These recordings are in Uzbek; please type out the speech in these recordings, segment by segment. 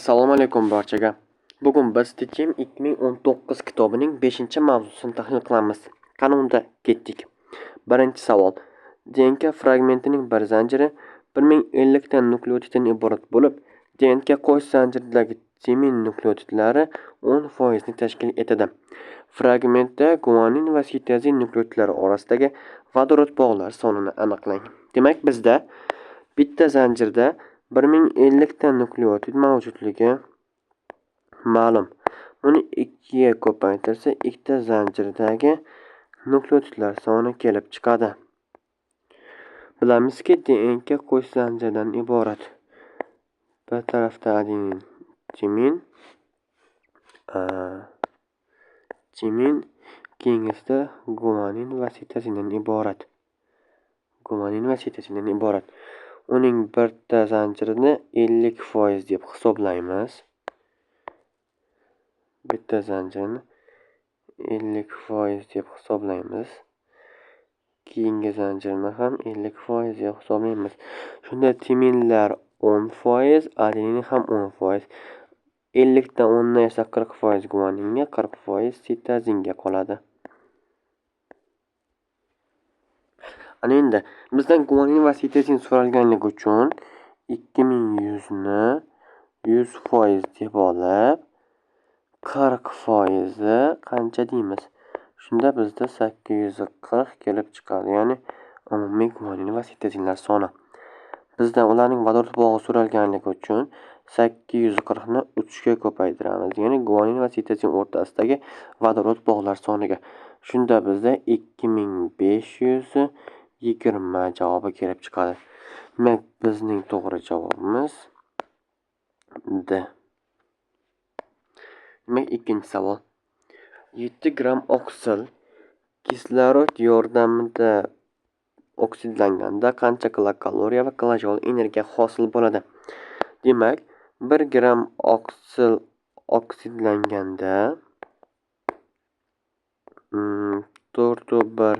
Assalomu alaykum barchaga. Bugun biz Tekim 2019 kitobining 5-mavzusini tahlil qilamiz. Qani unda ketdik. Birinchi savol. DNK fragmentining bir zanjiri 1050 ta nukleotiddan iborat bo'lib, DNK qo'sh zanjiridagi timin nukleotidlari 10% ni tashkil etadi. Fragmentda guanin va sitozin nukleotidlari orasidagi vodorod bog'lar sonini aniqlang. Demak, bizda bitta zanjirda 1050 ta nukleotid mavjudligi ma'lum. Buni 2 ga ko'paytirsa, ikkita zanjirdagi nukleotidlar soni kelib chiqadi. Bilamizki, DNK qo'sh zanjirdan iborat. Bir tarafda adenin, timin, keyingisida guanin va sitozindan iborat. Uning bitta zanjirini 50% deb hisoblaymiz. Bitta zanjirini 50% deb hisoblaymiz. Keyingi zanjirni ham 50% deb hisoblaymiz. Shunda timinlar 10%, adenin ham 10%. 50 dan 10 esa 40% guaninga, 40% sitozinga qoladi. Ana endi bizdan guanin va sitozin so'ralganligi uchun 2100 ni 100% deb olib, 40% qancha deymiz? Shunda bizda 840 kelib chiqadi. Ya'ni umumiy guanin va sitozinlar soni. Bizdan ularning vodorod bog'i so'ralganligi uchun 840 ni 3 ga ko'paytiramiz. Ya'ni guanin va sitozin o'rtasidagi vodorod bog'lar soniga. Shunda bizda 2520 javobi kelib chiqadi. Demak, bizning to'g'ri javobimiz D. Demak, ikkinchi savol. 7 gram oksil kislorod yordamida oksidlanganda qancha kilokaloriya va kilojul energiya hosil bo'ladi? Demak, 1 gram oksil oksidlanganda 4,1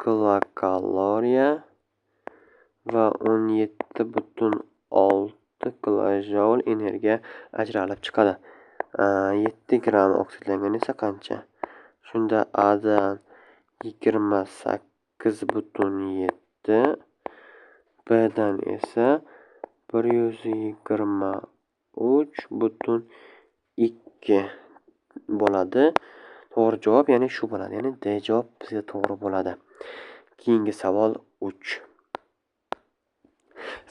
kilokaloriya va 17,6 kilojul energiya ajralib chiqadi. 7 gram oksidlangan esa qancha? Shunda A dan 28,7, B dan esa 123,2 bo'ladi. To'g'ri javob, ya'ni shu bo'ladi. Ya'ni D javob bizga to'g'ri bo'ladi. Keyingi savol 3.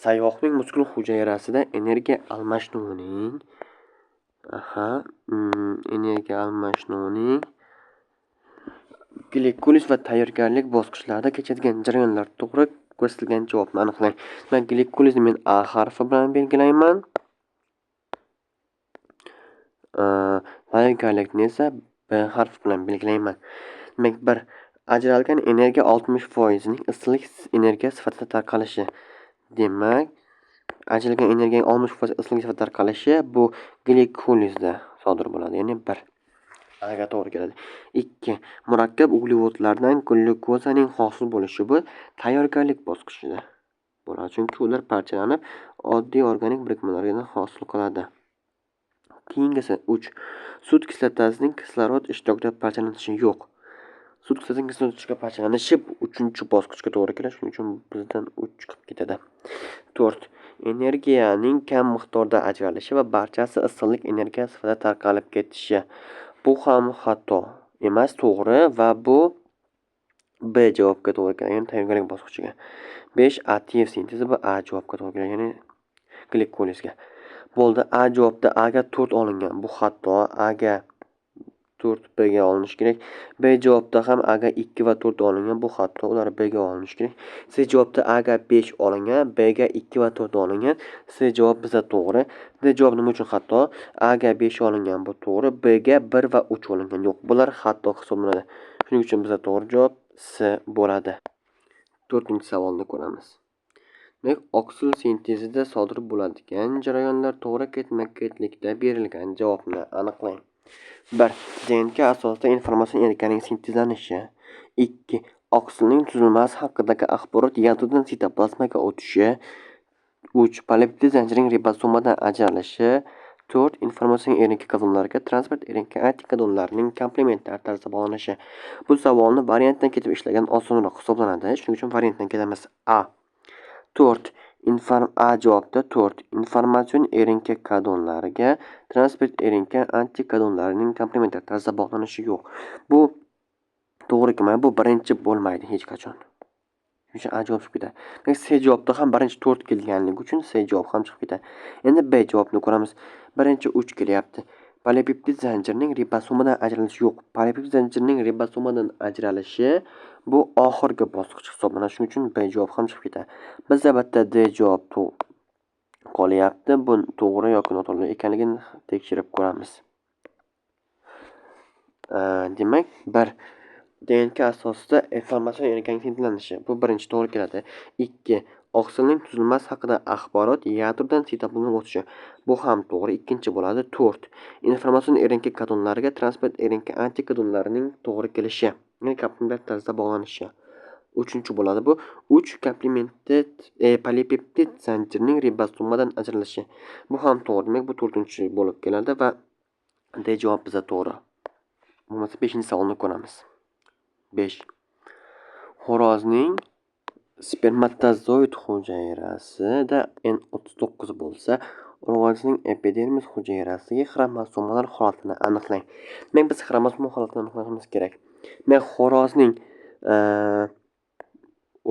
Sayg'oqning muskul hujayrasida energiya almashinuvining glikoliz va tayyorgarlik bosqichlarida kechadigan jarayonlar to'g'ri ko'rsatilgan javobni aniqlang. Demak, glikolizni men A harfi bilan belgilayman. Tayyorgarlikni esa B harfi bilan belgilayman. Demak, ajralgan energiya 60% ning issiqlik energiya sifatida tarqalishi. Demak, ajralgan energiyaning 60% issiqlik sifatida tarqalishi bu glikolizda sodir bo'ladi. Ya'ni 1. Aga to'g'ri keladi. 2. Murakkab uglevodlardan glyukozaning hosil bo'lishi bu tayyorgarlik bosqichida bo'ladi. Chunki ular parchalanib, oddiy organik birikmalardan hosil qiladi. Keyingisi 3. Sut kislotasining kislorod ishtirokida parchalanishi yo'q. Sut kislotasining kislorod ishtirokida parchalanishi 3-bosqichga to'g'ri keladi. Shuning uchun bizdan 3 chiqib ketadi. 4. Energiyaning kam miqdorda ajralishi va barchasi issiqlik energiya sifatida tarqalib ketishi. Bu ham xato emas, to'g'ri va bu B javobga to'g'ri keladi, ya'ni tayyorgarlik bosqichiga. 5. ATF sintezi bu A javobga to'g'ri keladi, ya'ni glikolizga. Bo'ldi, A javobda A ga 4 olingan. Bu xato. A ga 4 B ga olinishi kerak. B javobda ham A ga 2 va 4 olingan. Bu xato. Ular B ga olinishi kerak. C javobda A ga 5 olingan, B ga 2 va 4 olingan. C javob bizda to'g'ri. D javob nima uchun xato? A ga 5 olingan, bu to'g'ri. B ga 1 va 3 olingan. Yo'q, bular xato hisoblanadi. Shuning uchun bizda to'g'ri javob C bo'ladi. 4-savolni ko'ramiz. Demak, oksil sintezida sodir bo'ladigan jarayonlar to'g'ri ketma-ketlikda berilgan javobni aniqlang. 1. DNK asosida informatsion energiyaning sintezlanishi. 2. Oksilning tuzilmasi haqidagi axborot yadrodan sitoplazmaga o'tishi. 3. Polipeptid zanjirining ribosomadan ajralishi. 4. Informatsion RNK kodonlariga transport RNK antikodonlarining komplementar tarzda bog'lanishi. Bu savolni variantdan ketib ishlagan osonroq hisoblanadi. Shuning uchun variantdan ketamiz. A. 4. A javobda 4. Informatsion RNK kodonlariga transport RNK antikodonlarining komplementar tarzda bog'lanishi yo'q. Bu to'g'ri kelmaydi. Bu birinchi bo'lmaydi hech qachon. Shuning uchun A javob chiqib ketadi. Demak, C javobda ham birinchi 4 kelganligi uchun C javob ham chiqib ketadi. Endi B javobni ko'ramiz. Birinchi 3 kelyapti. Polipeptid zanjirining ribosomadan ajralishi yo'q. Polipeptid zanjirining ribosomadan ajralishi bu oxirgi bosqich hisoblanadi. Shuning uchun B javob ham chiqib ketadi. Bizda bitta D javob qolyapti. Bu to'g'ri yoki noto'g'ri ekanligini tekshirib ko'ramiz. Demak, 1. DNK asosida informatsion RNKning sintetlanishi. Bu birinchi to'g'ri keladi. 2. Oqsilning tuzilmasi haqida axborot yadrodan sitoplazmaga o'tishi. Bu ham to'g'ri, ikkinchi bo'ladi. 4. Informatsion RNK kodonlariga transport RNK antikodonlarining to'g'ri kelishi, ya'ni komplementar tarzda bog'lanishi. Uchinchi bo'ladi bu. 3. Polipeptid zanjirining ribosomadan ajralishi. Bu ham to'g'ri. Demak, bu 4-chi bo'lib keladi va D javob bizda to'g'ri. Bo'lmasa 5-savolni ko'ramiz. 5. Xo'rozning spermatozoid hujayrasida N39 bo'lsa, urg'ochining epidermis hujayrasiga xromosomalar holatini aniqlang. Demak, biz xromosoma holatini aniqlashimiz kerak. Demak, xo'rozning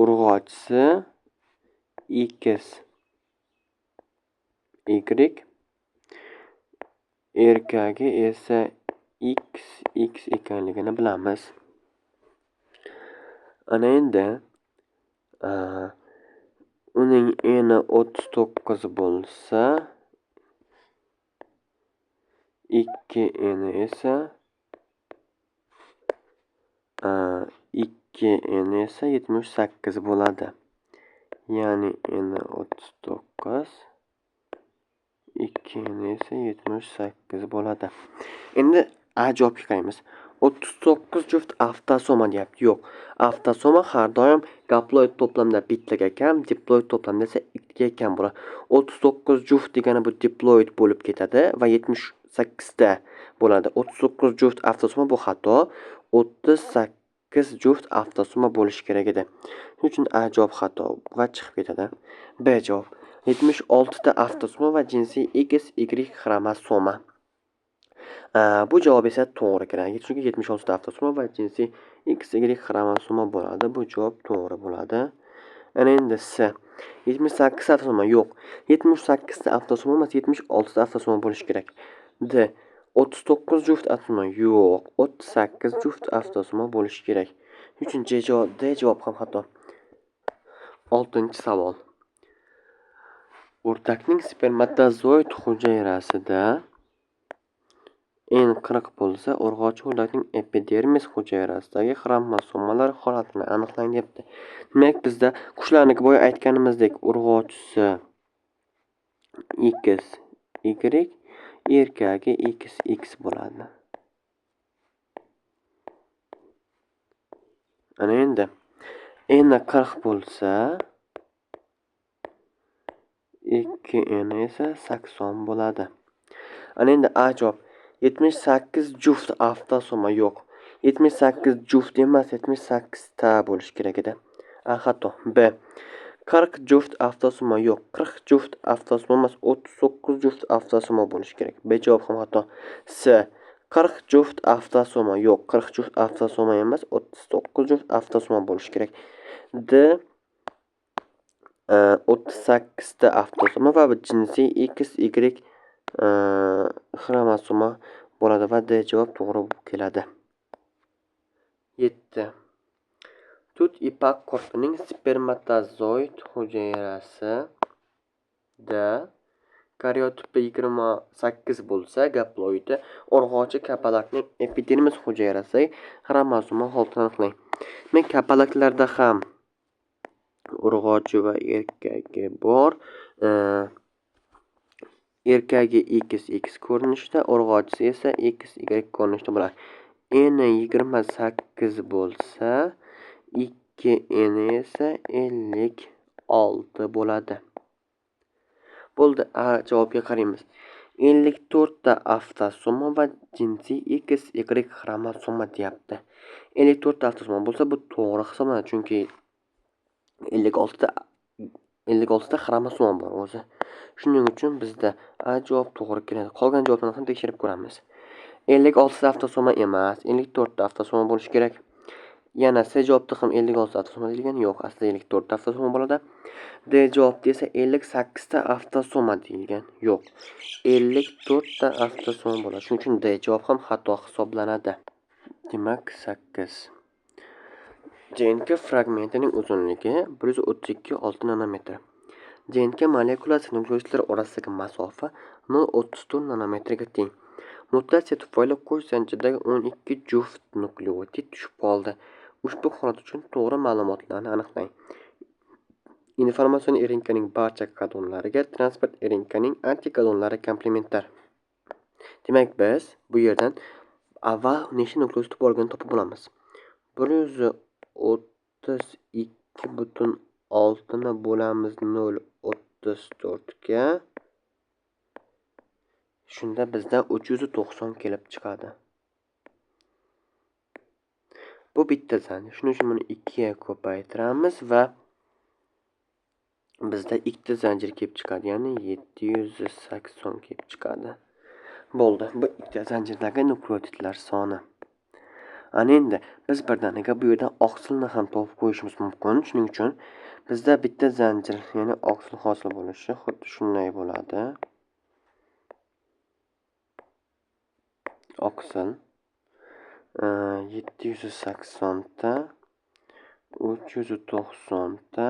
urg'ochisi XY, erkagi esa XX ekanligini bilamiz. Ana endi uning eni 39 bo'lsa, 2 eni esa 78 bo'ladi. Ya'ni eni 39, 2 eni esa 78 bo'ladi. Endi A javobga qaraymiz. 39 juft avtosoma deyapti. Yo'q. Avtosoma har doim gaploid to'plamda bittaga kam, diploid to'plamda esa ikkiga kam bo'ladi. 39 juft degani bu diploid bo'lib ketadi va 78 ta bo'ladi. 39 juft avtosoma bu xato. 38 juft avtosoma bo'lishi kerak edi. Shuning uchun A javob xato va chiqib ketadi. B javob 76 ta avtosoma va jinsiy XY xromosoma. Bu javob esa to'g'ri keladi. Chunki 76 ta avtosoma va jinsiy XY xromosoma bo'ladi. Bu javob to'g'ri bo'ladi. Ana endi C. 78 ta avtosoma yo'q. 78 ta avtosoma emas, 76 ta avtosoma bo'lishi kerak. D. 39 juft avtosoma yo'q. 38 juft avtosoma bo'lishi kerak. Shuning uchun D javob ham xato. 6-savol. O'rdakning spermatozoid hujayrasida N40 bo'lsa, urg'ochi o'rdakning epidermis hujayrasidagi xromosomalar holatini aniqlang debdi. Demak, bizda qushlarniki bo'yi aytganimizdek, urg'ochisi XY, erkagi XX bo'ladi. Ana endi N40 bo'lsa, 2N esa 80 bo'ladi. Ana endi A javob 78 juft avtosoma yo'q. 78 juft emas, 78 ta bo'lishi kerak edi. A xato. B. 40 juft avtosoma yo'q. 40 juft avtosoma emas, 39 juft avtosoma bo'lishi kerak. B javob ham xato. C. 40 juft avtosoma yo'q. 40 juft avtosoma emas, 39 juft avtosoma bo'lishi kerak. D. 38 ta avtosoma va jinsiy XY xromosoma bo'ladi va D javob to'g'ri keladi. 7. Tut ipak qurtining spermatozoid hujayrasida karyotipi 28 bo'lsa, gaploidi urg'ochi kapalakning epidermis hujayrasi xromosoma holatini aniqlang. Men kapalaklarda ham urg'ochi va erkagi bor. Erkagi XX ko'rinishda, urg'ochisi esa XY ko'rinishda bo'ladi. N 28 bo'lsa, 2 N esa 56 bo'ladi. Bo'ldi. A javobga qaraymiz. 54 ta avtosoma va jinsiy X, Y xromosoma deyapti. 54 ta avtosoma bo'lsa, bu to'g'ri hisoblanadi, chunki 56 ta 56 ta xromosoma bor o'zi. Shuning uchun bizda A javob to'g'ri keladi. Qolgan javoblarni ham tekshirib ko'ramiz. 56 ta avtosoma emas, 54 ta avtosoma bo'lishi kerak. Yana C javobda ham 56 ta avtosoma deyilgan, yo'q, aslida 54 ta avtosoma bo'ladi. D javobda esa 58 ta avtosoma deyilgan, yo'q. 54 ta avtosoma bo'ladi. Shuning uchun D javob ham xato hisoblanadi. Demak 8. JNK fragmentining uzunligi 132,6 nanometr. JNK molekulasi nukleotidlar orasidagi masofa 0,34 nanometrga teng. Mutatsiya tufayli qo'sh zanjirdagi 12 juft nukleotid tushib qoldi. Ushbu holat uchun to'g'ri ma'lumotlarni aniqlang. Informatsion erinkaning barcha kodonlariga transport erinkaning antikodonlari komplementlar. Demak, biz bu yerdan avval nechta nukleotid borligini topib olamiz. 132,6 ni bo'lamiz 0,34 ga. Shunda bizda 390 kelib chiqadi. Bu bitta zanjir. Shuning uchun buni 2 ga ko'paytiramiz va bizda ikkita zanjir kelib chiqadi, ya'ni 780 kelib chiqadi. Bo'ldi. Bu ikkita zanjirdagi nukleotidlar soni. Ana endi biz birdaniga bu yerdan oqsilni ham topib qo'yishimiz mumkin. Shuning uchun bizda bitta zanjir, ya'ni oqsil hosil bo'lishi xuddi shunday bo'ladi. Oqsil 780 ta, 390 ta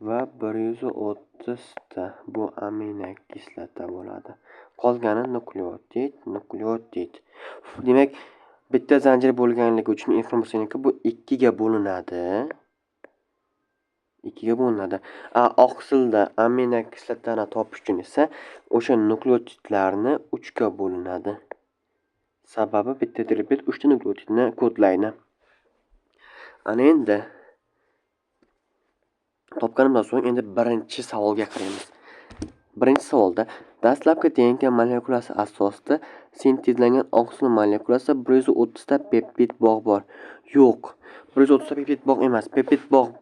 va 130 ta bu aminokislota bo'ladi. Qolgani nukleotid. Demak, bitta zanjir bo'lganligi uchun informatsionika bu 2 ga bo'linadi. 2 ga bo'linadi. Oqsilda aminokislotani topish uchun esa o'sha nukleotidlarni 3 ga bo'linadi. Sababi bitta terapet 3 ta nukleotidni kodlaydi. Ana endi topganimdan so'ng endi birinchi savolga qaraymiz. Birinchi savolda dastlabki DNK molekulasi asosida sintezlangan oqsil molekulasi 130 ta peptid bog' bor. Yo'q, 130 ta peptid bog' emas. Peptid bog'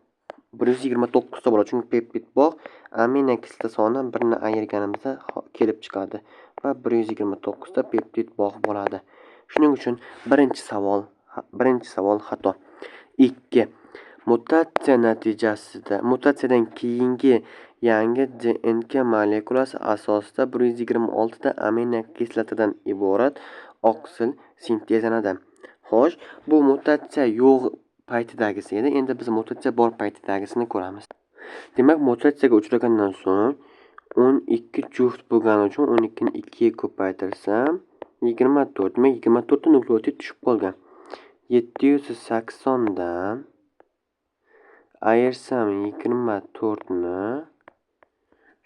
129 ta bo'ladi. Chunki peptid bog' aminokislota sonidan birini ayirganimizda kelib chiqadi va 129 ta peptid bog' bo'ladi. Shuning uchun birinchi savol xato. 2. Mutatsiyadan keyingi yangi DNK molekulasi asosida 126 ta aminokislotadan iborat oqsil sintezlanadi. Xo'sh, bu mutatsiya yo'q paytidagisi edi. Endi biz mutatsiya bor paytidagisini ko'ramiz. Demak, mutatsiyaga uchragandan so'ng 12 juft bo'lgani uchun 12 ni 2 ga ko'paytirsam 24. Demak, 24 ta nukleotid tushib qolgan. 780 dan ayirsam 24 ni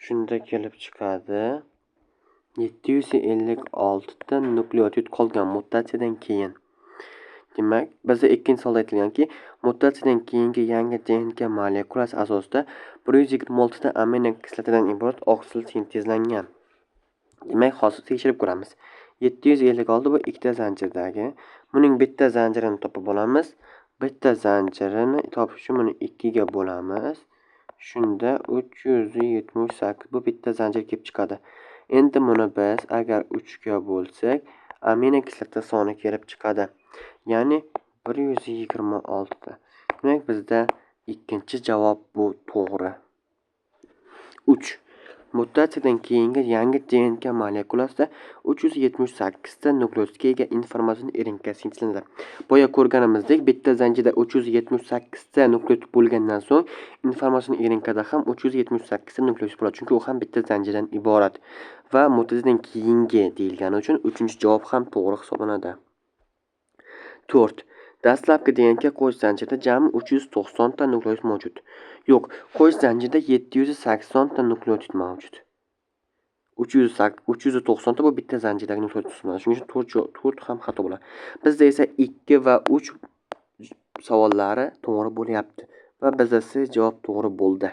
shunda kelib chiqadi 756 ta nukleotid qolgan mutatsiyadan keyin. Demak, bizda ikkinchi savolda aytilganki, mutatsiyadan keyingi yangi DNK molekulasi asosida 126 ta aminokislotadan iborat oqsil sintezlangan. Demak, hozir tekshirib ko'ramiz. 756 bu ikkita zanjirdagi. Buning bitta zanjirini topib olamiz. Bitta zanjirini topish uchun buni 2 ga bo'lamiz. Shunda 378 bu bitta zanjir kelib chiqadi. Endi buni biz agar 3 ga bo'lsak, aminokislota soni kelib chiqadi. Ya'ni 126 ta. Demak, bizda ikkinchi javob bu to'g'ri. 3. Mutatsiyadan keyingi yangi DNK molekulasida 378 ta nukleotidga ega informatsion erinka sintezlanadi. Boya ko'rganimizdek, bitta zanjirda 378 ta nukleotid bo'lgandan so'ng informatsion erinkada ham 378 ta nukleotid bo'ladi, chunki u ham bitta zanjirdan iborat va mutatsiyadan keyingi deyilgani uchun 3-javob ham to'g'ri hisoblanadi. 4. Dastlabki DNK qo'sh zanjirda jami 390 ta nukleotid mavjud. Yo'q, qo'sh zanjirda 780 ta nukleotid mavjud. 390 ta bu bitta zanjirdagi nukleotid hisoblanadi. Shuning uchun 4 ham xato bo'ladi. Bizda esa 2 va 3 savollari to'g'ri bo'lyapti va bizda C javob to'g'ri bo'ldi.